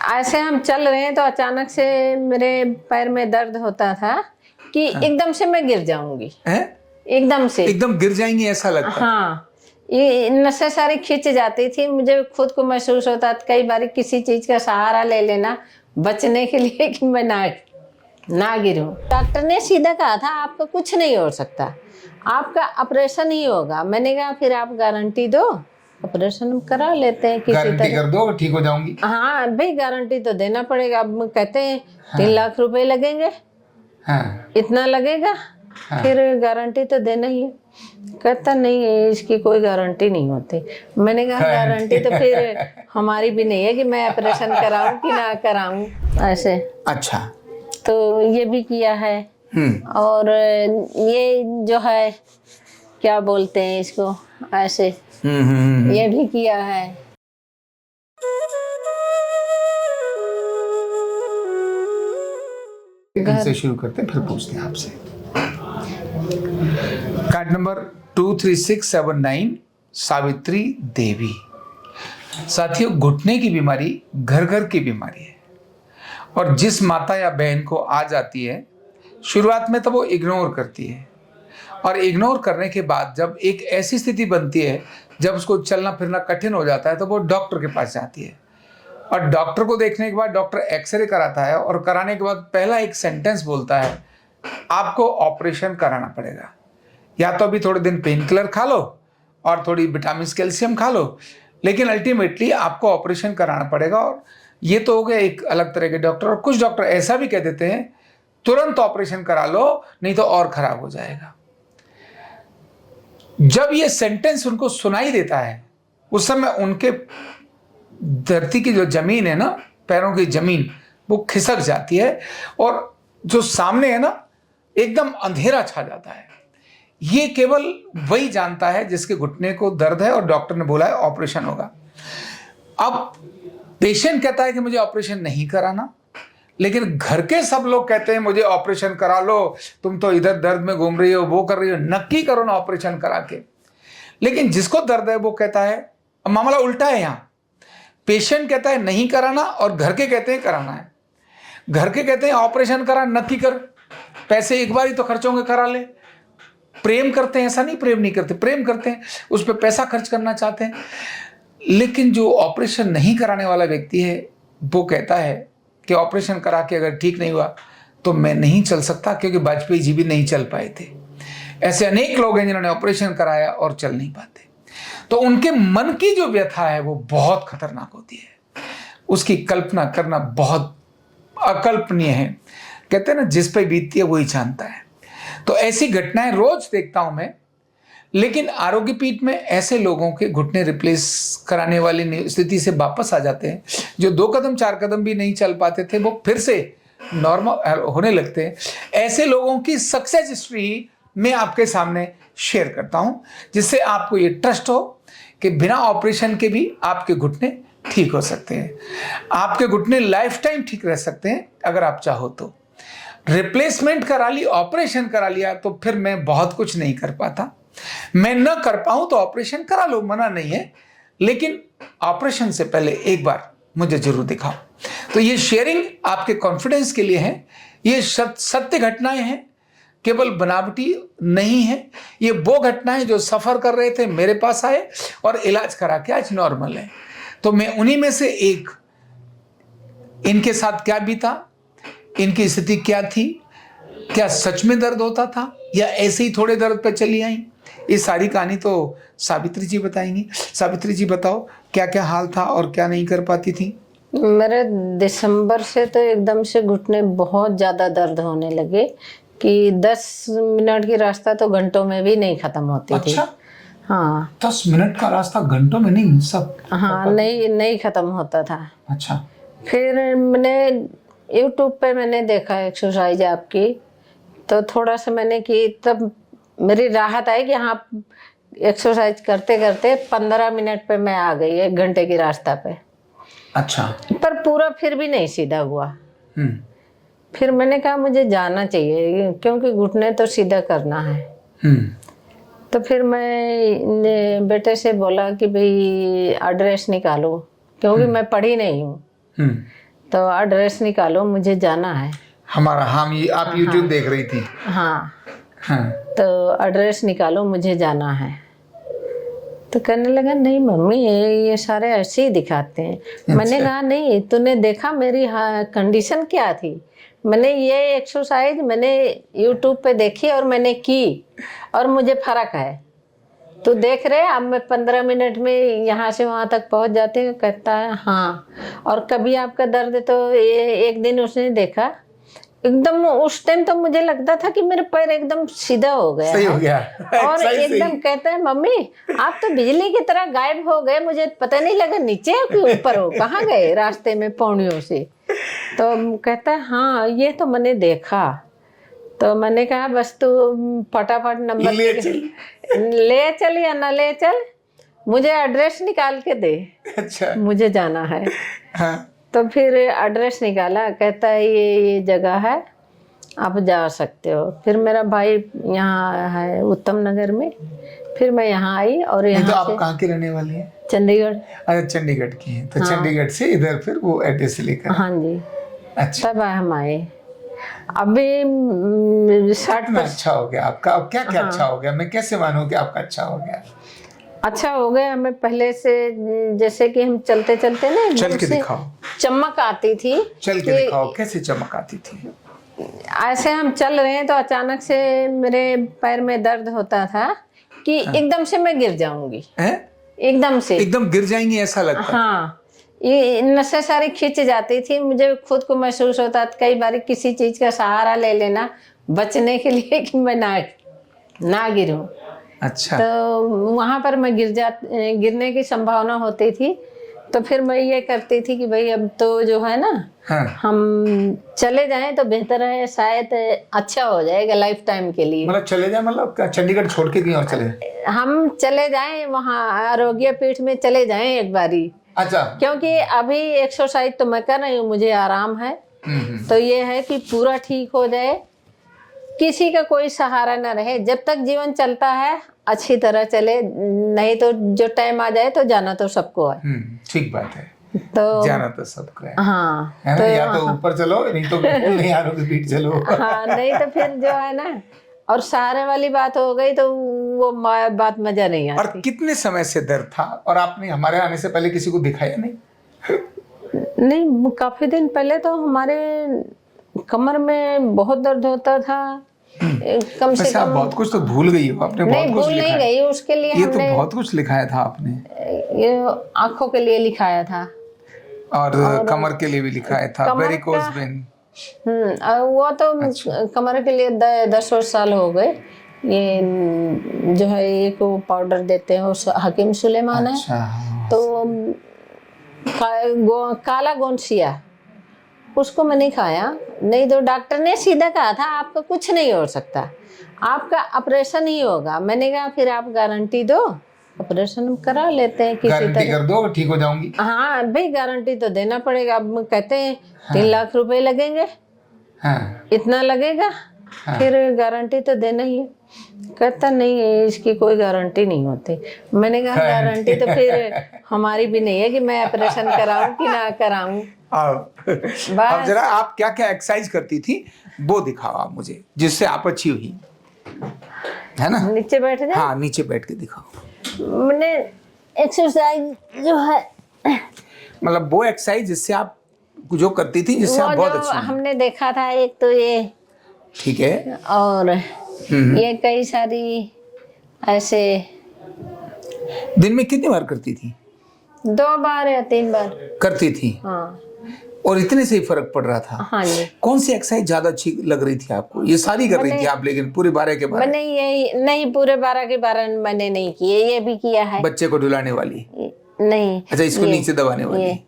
ऐसे हम चल रहे हैं तो अचानक से मेरे पैर में दर्द होता था कि एकदम से मैं गिर जाऊंगी। एकदम से एकदम गिर जाएंगी ऐसा लगता? हाँ, ये नसें सारी खिंच जाती थी। मुझे खुद को महसूस होता था कई बार किसी चीज का सहारा ले लेना बचने के लिए कि मैं ना गिरूं। डॉक्टर ने सीधा कहा था आपका कुछ नहीं हो सकता, आपका ऑपरेशन ही होगा। मैंने कहा फिर आप गारंटी दो, ऑपरेशन करा लेते हैं किसी गारंटी कर दो ठीक हो जाऊंगी। हाँ भाई, गारंटी तो देना पड़ेगा। अब कहते हैं 3 लाख रुपए लगेंगे। हाँ। इतना लगेगा। हाँ। फिर गारंटी तो देना ही है। कहता नहीं है, इसकी कोई गारंटी नहीं होती। मैंने कहा गारंटी तो फिर हमारी भी नहीं है कि मैं ऑपरेशन कराऊं कि ना कराऊं ऐसे। अच्छा, तो ये भी किया है। और ये जो है क्या बोलते हैं इसको ऐसे, ये भी किया है। इनसे शुरू करते हैं फिर पूछते हैं आपसे। Card number 23679 Savitri Devi. साथियों, घुटने की बीमारी घर घर की बीमारी है और जिस माता या बहन को आ जाती है शुरुआत में तो वो इग्नोर करती है और इग्नोर करने के बाद जब एक ऐसी स्थिति बनती है जब उसको चलना फिरना कठिन हो जाता है तो वो डॉक्टर के पास जाती है और डॉक्टर को देखने के बाद डॉक्टर एक्सरे कराता है और कराने के बाद पहला एक सेंटेंस बोलता है आपको ऑपरेशन कराना पड़ेगा। या तो अभी थोड़े दिन पेन किलर खा लो और थोड़ी विटामिन कैल्शियम खा लो, लेकिन अल्टीमेटली आपको ऑपरेशन कराना पड़ेगा। और ये तो हो गया एक अलग तरह के डॉक्टर। और कुछ डॉक्टर ऐसा भी कह देते हैं तुरंत ऑपरेशन करा लो नहीं तो और खराब हो जाएगा। जब ये सेंटेंस उनको सुनाई देता है उस समय उनके धरती की जो जमीन है ना, पैरों की जमीन, वो खिसक जाती है और जो सामने है ना एकदम अंधेरा छा जाता है। ये केवल वही जानता है जिसके घुटने को दर्द है और डॉक्टर ने बोला है ऑपरेशन होगा। अब पेशेंट कहता है कि मुझे ऑपरेशन नहीं कराना, लेकिन घर के सब लोग कहते हैं मुझे ऑपरेशन करा लो, तुम तो इधर दर्द में घूम रही हो, वो कर रही हो, नक्की करो ना ऑपरेशन करा के। लेकिन जिसको दर्द है वो कहता है, अब मामला उल्टा है। यहां पेशेंट कहता है नहीं कराना और घर के कहते हैं कराना है। घर के कहते हैं ऑपरेशन करा, नक्की कर, पैसे एक बार ही तो खर्च होंगे, करा ले। प्रेम करते हैं, ऐसा नहीं प्रेम नहीं करते, प्रेम करते हैं, उस पर पैसा खर्च करना चाहते हैं। लेकिन जो ऑपरेशन नहीं कराने वाला व्यक्ति है वो कहता है कि ऑपरेशन करा के अगर ठीक नहीं हुआ तो मैं नहीं चल सकता, क्योंकि वाजपेयी जी भी नहीं चल पाए थे। ऐसे अनेक लोग हैं जिन्होंने ऑपरेशन कराया और चल नहीं पाते। तो उनके मन की जो व्यथा है वो बहुत खतरनाक होती है, उसकी कल्पना करना बहुत अकल्पनीय है। कहते हैं ना जिस पे बीतती है वही जानता है। तो ऐसी घटनाएं रोज देखता हूं मैं। लेकिन आरोग्य पीठ में ऐसे लोगों के घुटने रिप्लेस कराने वाली स्थिति से वापस आ जाते हैं जो 2 कदम 4 कदम भी नहीं चल पाते थे, वो फिर से नॉर्मल होने लगते हैं। ऐसे लोगों की सक्सेस हिस्ट्री मैं आपके सामने शेयर करता हूं, जिससे आपको ये ट्रस्ट हो कि बिना ऑपरेशन के भी आपके घुटने ठीक हो सकते हैं। आपके घुटने लाइफ टाइम ठीक रह सकते हैं अगर आप चाहो तो। रिप्लेसमेंट करा ली, ऑपरेशन करा लिया तो फिर मैं बहुत कुछ नहीं कर पाता। मैं न कर पाऊं तो ऑपरेशन करा लो, मना नहीं है, लेकिन ऑपरेशन से पहले एक बार मुझे जरूर दिखाओ। तो ये शेयरिंग आपके कॉन्फिडेंस के लिए है। ये सत्य घटनाएं हैं, केवल बनावटी नहीं है। ये वो घटनाएं जो सफर कर रहे थे मेरे पास आए और इलाज करा के आज नॉर्मल है। तो मैं उन्हीं में से एक। इनके साथ क्या बीता, इनकी स्थिति क्या थी, क्या सच में दर्द होता था या ऐसे ही थोड़े दर्द पे चली आई, ये सारी कहानी तो सावित्री जी बताएंगी। सावित्री जी बताओ क्या क्या हाल था और क्या नहीं कर पाती थी। मेरे दिसंबर से तो एकदम से घुटने बहुत ज्यादा दर्द होने लगे कि 10 मिनट की रास्ता तो घंटों में भी नहीं खत्म होती थी। अच्छा? हाँ, 10 मिनट का रास्ता घंटों में नहीं सब? हाँ, नहीं खत्म होता था। अच्छा। फिर मैंने यूट्यूब पे मैंने देखा एक्सरसाइज आपकी, तो थोड़ा सा मैंने की, तब मेरी राहत आई कि हाँ एक्सरसाइज करते करते 15 मिनट पे मैं आ गई 1 घंटे की रास्ता पे। अच्छा। पर पूरा फिर भी नहीं सीधा हुआ। फिर मैंने कहा मुझे जाना चाहिए क्योंकि घुटने तो सीधा करना है। तो फिर मैं बेटे से बोला कि भाई एड्रेस निकालो, क्योंकि मैं पढ़ी नहीं हूँ। तो एड्रेस निकालो, मुझे जाना है। हमारा हम ये आप YouTube देख रही थी? हाँ। हाँ। तो एड्रेस निकालो, मुझे जाना है। तो कहने लगा नहीं मम्मी, ये सारे ऐसे ही दिखाते हैं। मैंने कहा नहीं, तूने देखा मेरी कंडीशन क्या थी? मैंने ये एक्सरसाइज मैंने YouTube पे देखी और मैंने की और मुझे फर्क है। तो देख रहे, अब मैं 15 मिनट में यहाँ से वहाँ तक पहुँच जाती हूँ। कहता है हाँ। और कभी आपका दर्द, तो ये एक दिन उसने देखा एकदम, उस टाइम तो मुझे लगता था कि मेरे पैर एकदम सीधा हो गया, सही हो गया। और एकदम कहता है मम्मी आप तो बिजली की तरह गायब हो गए, मुझे पता नहीं लगा नीचे हो कि ऊपर हो, कहाँ गए रास्ते में पौड़ियों से। तो कहता है हाँ ये तो मैंने देखा। तो मैंने कहा बस तू फटाफट नंबर ले चल या ना ले चल, मुझे एड्रेस निकाल के दे। अच्छा। मुझे जाना है। हाँ। तो फिर एड्रेस निकाला, कहता है ये जगह है, आप जा सकते हो। फिर मेरा भाई यहाँ है उत्तम नगर में, फिर मैं यहाँ आई। और यहाँ तो आप कहाँ की रहने वाली हैं? चंडीगढ़। अच्छा, चंडीगढ़ की हैं। तो चंडीगढ़ से इधर फिर वो एड्रेस लेकर? हाँ जी। अच्छा। तब हम आए। अभी 60% अच्छा हो गया आपका। अब क्या क्या अच्छा हो गया? मैं कैसे मानूं कि आपका अच्छा हो गया? अच्छा हो गया। हमें पहले से जैसे कि हम चलते चलते ना, चल के दिखाओ। चमक आती थी। चल के दिखाओ, कैसे चमक आती थी? ऐसे हम चल रहे हैं तो अचानक से मेरे पैर में दर्द होता था कि एकदम से मैं गिर जाऊंगी। एकदम से एकदम गिर जाएंगी ऐसा लगता? हाँ, ये नसें सारी खिंच जाती थी। मुझे खुद को महसूस होता था कई बार किसी चीज का सहारा ले लेना बचने के लिए कि मैं ना गिरूं। अच्छा। तो वहां पर मैं गिरने की संभावना होती थी। तो फिर मैं ये करती थी कि भाई अब तो जो है ना, हम चले जाएं तो बेहतर है, शायद अच्छा हो जाएगा लाइफ टाइम के लिए। मतलब चले जाए, मतलब चंडीगढ़ छोड़ के कहीं और चले जाए? हम चले जाएं वहाँ आरोग्य पीठ में चले जाएं एक बारी। अच्छा। क्योंकि अभी एक्सरसाइज तो मैं कर रही हूँ, मुझे आराम है। तो ये है कि पूरा ठीक हो जाए, किसी का कोई सहारा न रहे, जब तक जीवन चलता है अच्छी तरह चले, नहीं तो जो टाइम आ जाए तो जाना तो सबको है। ठीक बात है। तो जाना तो सबको है। हाँ, है ना? तो या तो ऊपर चलो, नहीं तो बिल्कुल नहीं आरोग्य पीठ चलो। हाँ, नहीं तो फिर जो है ना, और सहारे वाली बात हो गई तो वो बात मजा नहीं आती। और कितने समय से दर्द था? और आपने हमारे आने से पहले किसी को दिखाया नहीं? नहीं, काफी दिन पहले तो हमारे कमर में बहुत दर्द होता था। कम से कम बहुत कुछ तो भूल गई हो आपने। नहीं, भूल नहीं गई। उसके लिए ये हमने तो बहुत कुछ लिखाया था आपने। ये आंखों के लिए लिखाया था और कमर के लिए भी लिखाया था, वेरिकोज वेन। वो तो कमर के लिए 10 साल हो गए। ये जो है एक वो पाउडर देते हैं, उस हकीम सुलेमान है। तो काला गोंसिया उसको मैंने खाया। नहीं तो डॉक्टर ने सीधा कहा था आपका कुछ नहीं हो सकता, आपका ऑपरेशन ही होगा। मैंने कहा फिर आप गारंटी दो, ऑपरेशन करा लेते हैं किसी तरह। गारंटी कर दो, ठीक हो जाऊंगी। हाँ भाई, गारंटी तो देना पड़ेगा। अब कहते हैं 3 लाख रुपए लगेंगे। इतना लगेगा। फिर गारंटी तो देना ही है। कहता नहीं, इसकी कोई गारंटी नहीं होती। मैंने कहा गारंटी तो फिर हमारी भी नहीं है कि मैं ऑपरेशन कराऊं कि ना कराऊं। अब जरा आप क्या क्या एक्सरसाइज करती थी वो दिखाओ आप मुझे, जिससे आप अच्छी हुई, है ना? नीचे बैठ जाए। हाँ, नीचे बैठ के दिखाओ। मैंने एक्सरसाइज जो है, मतलब वो एक्सरसाइज जिससे आप जो करती थी, जिससे आप बहुत अच्छी हुई। हमने देखा था एक तो ये, ठीक है, और ये कई सारी ऐसे। दिन में कितनी बार करती थी? 2 बार या 3 बार करती थी। हाँ। और इतने से ही फर्क पड़ रहा था? हाँ जी। कौन सी एक्सरसाइज ज्यादा अच्छी लग रही थी आपको? ये सारी कर रही थी आप, लेकिन पूरे 12 के 12? मैंने यही नहीं, पूरे 12 के 12 मैंने नहीं किए। ये भी किया है, बच्चे को डुलाने वाली नहीं। अच्छा, इसको नीचे दबाने वाली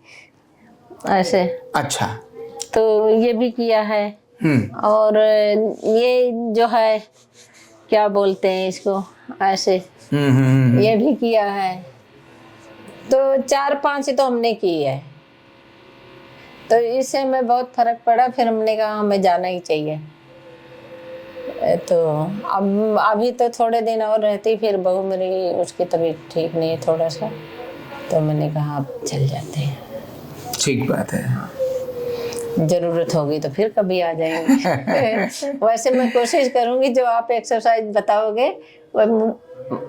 ऐसे। अच्छा, तो ये भी किया है। और ये जो है क्या बोलते हैं इसको, ऐसे ये भी किया है। तो 4-5 तो हमने की है। तो इससे हमें बहुत फर्क पड़ा। फिर हमने कहा हमें जाना ही चाहिए। तो अब अभी तो थोड़े दिन और रहती, फिर बहू मेरी, उसकी तबीयत ठीक नहीं है थोड़ा सा, तो मैंने कहा अब चल जाते हैं। ठीक बात है। जरूरत होगी तो फिर कभी आ जाएंगे। वैसे मैं कोशिश करूंगी जो आप एक्सरसाइज बताओगे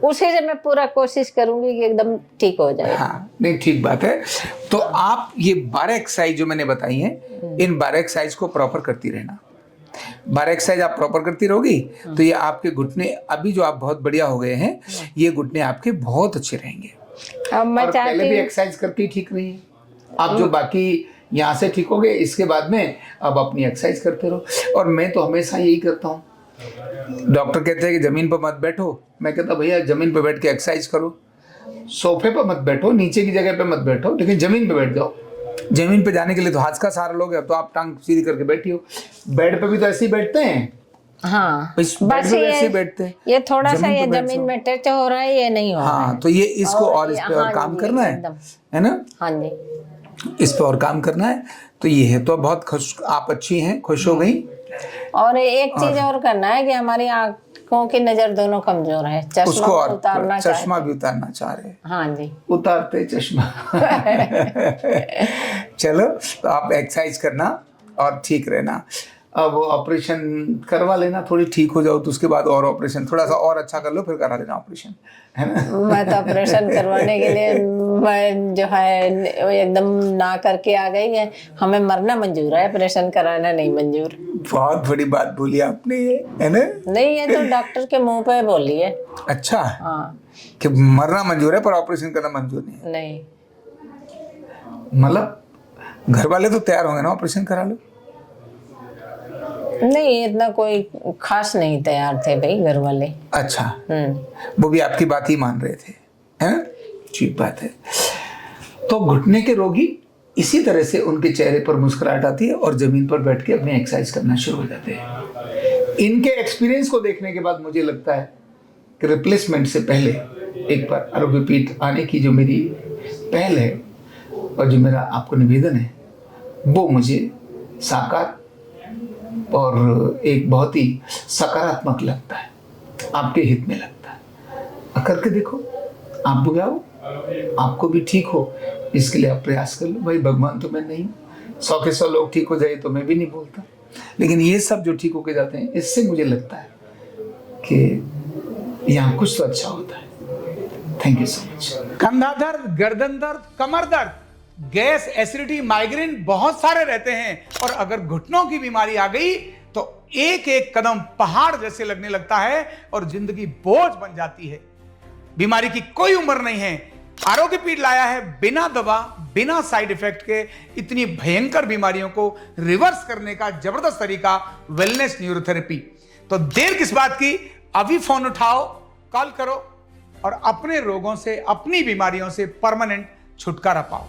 उसी से मैं पूरा कोशिश करूंगी कि एकदम ठीक हो जाए। हाँ, नहीं ठीक बात है। तो आप ये 12 एक्सरसाइज जो मैंने बताई हैं, इन 12 एक्सरसाइज को प्रॉपर करती रहना। 12 एक्सरसाइज आप प्रॉपर करती रहोगी तो ये आपके घुटने, अभी जो आप बहुत बढ़िया हो गए हैं, ये घुटने आपके बहुत अच्छे रहेंगे। अब मैं और पहले भी चाहती एक्सरसाइज करके ठीक रही है, आप जो बाकी यहाँ से ठीक हो गए, इसके बाद में अब अपनी एक्सरसाइज करते रहो। और मैं तो हमेशा यही करता हूँ। डॉक्टर कहते हैं कि जमीन पर मत बैठो, मैं कहता भैया जमीन पर बैठ के एक्सरसाइज करो। सोफे पर मत बैठो, नीचे की जगह पे मत बैठो, लेकिन जमीन पे बैठ जाओ। जमीन पे जाने के लिए तो हाथ का सहारा लोगे, तो आप टांग सीधी करके बैठी हो। बेड पे भी तो ऐसे ही बैठते हैं। हाँ, इस बेड पे ऐसे ही बैठते हैं। ये थोड़ा सा ये पे बैठ जमीन जाओ। में टच हो रहा है, ये नहीं हो रहा है। हाँ, तो ये इसको और इस पे और हाँ काम जी, करना एकदम। है ना? हाँ जी, इस पे और काम करना है। तो ये है, तो बहुत खुश, आप अच्छी हैं, खुश हो गई। और एक चीज और करना है कि हमारी आंखों की नजर दोनों कमजोर है, उसको चश्मा और उतारना चश्मा चाहते भी उतारना चाह रहे हैं। हाँ जी, उतारते चश्मा। चलो, तो आप एक्सरसाइज करना और ठीक रहना। अब ऑपरेशन करवा लेना, थोड़ी ठीक हो जाओ तो उसके बाद और ऑपरेशन थोड़ा सा और अच्छा कर लो, फिर करा लेना ऑपरेशन, है ना? मैं तो ऑपरेशन करवाने के लिए मैं जो है वो एकदम ना करके आ गई है। हमें मरना मंजूर है, ऑपरेशन कराना नहीं मंजूर। बहुत बड़ी बात बोली आपने, ये है ना? नहीं, ये तो डॉक्टर के मुंह पे बोली है। अच्छा, हाँ, कि मरना मंजूर है पर ऑपरेशन करना मंजूर नहीं है। नहीं, मतलब घर वाले तो तैयार होंगे ना ऑपरेशन करा लो? नहीं, इतना कोई खास नहीं तैयार थे भाई घर वाले। अच्छा, वो भी आपकी बात ही मान रहे थे, है ना? ठीक बात है। तो घुटने के रोगी इसी तरह से उनके चेहरे पर मुस्कुराहट आती है और जमीन पर बैठ के अपनी एक्सरसाइज करना शुरू हो जाते हैं। इनके एक्सपीरियंस को देखने के बाद मुझे लगता है कि रिप्लेसमेंट से पहले एक बार आरोग्य पीठ आने की जो मेरी पहल है और जो मेरा आपको निवेदन है, वो मुझे साकार और एक बहुत ही सकारात्मक लगता है, आपके हित में लगता है। करके देखो, आप बुझाओ, आपको भी ठीक हो, इसके लिए आप प्रयास कर लो। भाई भगवान तो मैं नहीं हूँ, 100 के 100 लोग ठीक हो जाए तो मैं भी नहीं बोलता, लेकिन ये सब जो ठीक होके जाते हैं, इससे मुझे लगता है कि यहाँ कुछ तो अच्छा होता है। Thank you so much. कंधा दर्द, गर्दन दर्द, कमर दर्द, गैस, एसिडिटी, माइग्रेन बहुत सारे रहते हैं, और अगर घुटनों की बीमारी आ गई तो एक एक कदम पहाड़ जैसे लगने लगता है और जिंदगी बोझ बन जाती है। बीमारी की कोई उम्र नहीं है। आरोग्य पीठ लाया है बिना दवा, बिना साइड इफेक्ट के इतनी भयंकर बीमारियों को रिवर्स करने का जबरदस्त तरीका, वेलनेस न्यूरोथेरेपी। तो देर किस बात की, अभी फोन उठाओ, कॉल करो और अपने रोगों से, अपनी बीमारियों से परमानेंट छुटकारा पाओ।